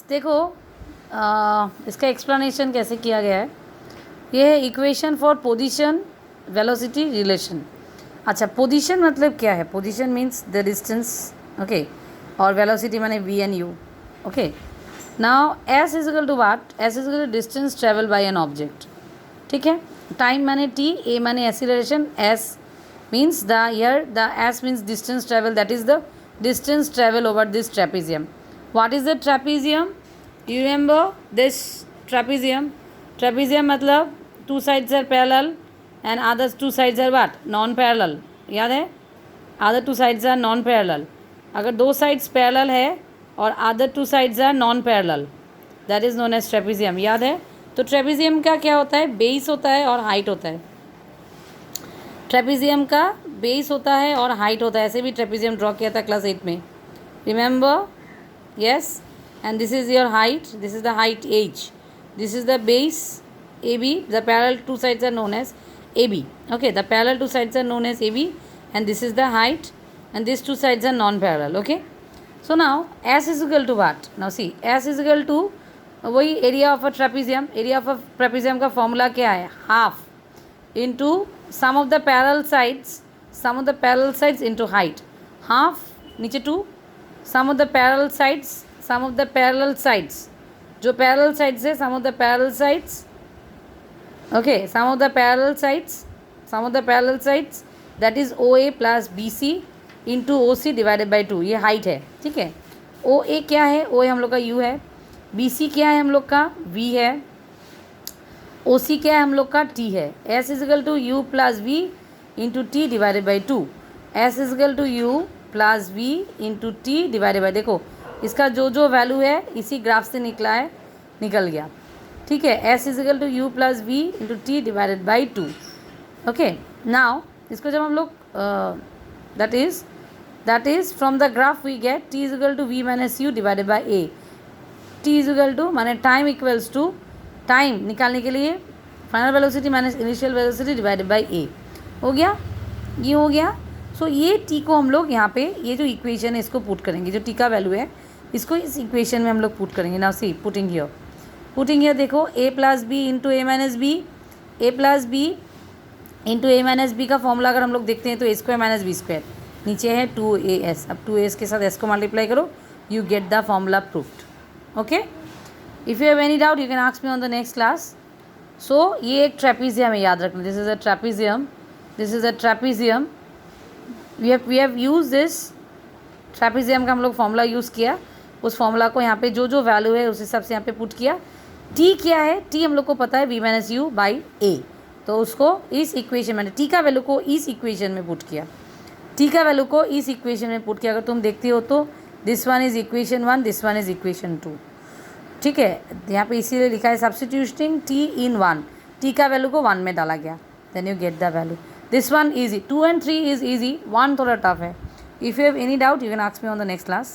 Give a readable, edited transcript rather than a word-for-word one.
देखो इसका एक्सप्लेनेशन कैसे किया गया है। ये है equation for position velocity relation. अच्छा, पोजीशन मतलब क्या है? Position means the distance, okay, और वेलोसिटी माने v and u, okay. Now s is equal to what? s is equal to distance travel by an object, ठीक है। Time माने t, a माने acceleration, s means the year, the s means distance travel, that is the distance travel over this trapezium. What is the trapezium? You remember this trapezium? Trapezium मतलब two sides are parallel and other two sides are what? Non-parallel. याद है? Other two sides are non-parallel. अगर दो sides parallel है और other two sides are non-parallel, that is known as trapezium. याद है? तो trapezium का क्या होता है? बेस होता है और हाइट होता है. ट्रेपेजियम का बेस होता है और हाइट होता है. ऐसे भी ट्रेपेजियम ड्रॉ किया था क्लास 8 में, remember? Yes, and this is your height, this is the height h, this is the base ab, the parallel two sides are known as ab, okay, the parallel two sides are known as ab, and this is the height, and these two sides are non-parallel, okay. So now s is equal to what? Now see, s is equal to वही area of a trapezium. area of a trapezium का formula क्या है? half into sum of the parallel sides, sum of the parallel sides into height, half नीचे 2, sum of the parallel sides, sum of the parallel sides, जो parallel sides है, sum of the parallel sides, okay, sum of the parallel sides, sum of the parallel sides, that is OA plus BC into OC divided by 2. ये height है, ठीक है. OA क्या है? OA हम लोग का U है. BC क्या है? हम लोग का V है. OC क्या है? हम लोग का T है. S is equal to U plus V into T divided by 2. S is equal to U plus v into t divided by, देखो इसका जो जो वैल्यू है इसी ग्राफ से निकला है, निकल गया, ठीक है. S is equal to u plus v into t divided by 2, okay. Now इसको जब हम लोग that is from the graph we get t is equal to v minus u divided by a. T is equal to माने time equals to, time निकालने के लिए final velocity minus initial velocity divided by a. हो गया, ये हो गया. सो ये टी को हम लोग यहाँ पे ये जो इक्वेशन है इसको पुट करेंगे, जो टी का वैल्यू है इसको इस इक्वेशन में हम लोग पुट करेंगे. नाउ सी पुटिंग हियर देखो ए प्लस बी इंटू ए माइनस बी, ए प्लस बी इंटू ए माइनस बी का फॉर्मूला अगर हम लोग देखते हैं तो ए स्क्वायर माइनस बी स्क्वायर, नीचे है 2as. अब 2as के साथ s को मल्टीप्लाई करो, you get the formula proofed, okay. If you have any doubt you can ask me on the next class. So ये एक ट्रेपेजियम है, याद रखना. This is a trapezium, this is a trapezium. We have use this trapezium का हम लोग formula use किया. उस फॉर्मूला को यहाँ पे जो जो वैल्यू है उस हिसाब से यहाँ पे पुट किया. टी क्या है? टी हम लोग को पता है वी माइनस यू बाई ए, तो उसको इस इक्वेशन में, टी का वैल्यू को इस इक्वेशन में पुट किया, टी का वैल्यू को इस इक्वेशन में पुट किया. अगर तुम देखती हो तो this one is equation 1, this one is equation 2, ठीक है. यहाँ पे इसीलिए लिखा है सब्स्टिट्यूटिंग टी इन 1, टी का वैल्यू को 1 में डाला गया, then you get the value. This one easy, 2 and 3 is easy, 1 थोड़ा टफ है. If you have any doubt you can ask me on the next class.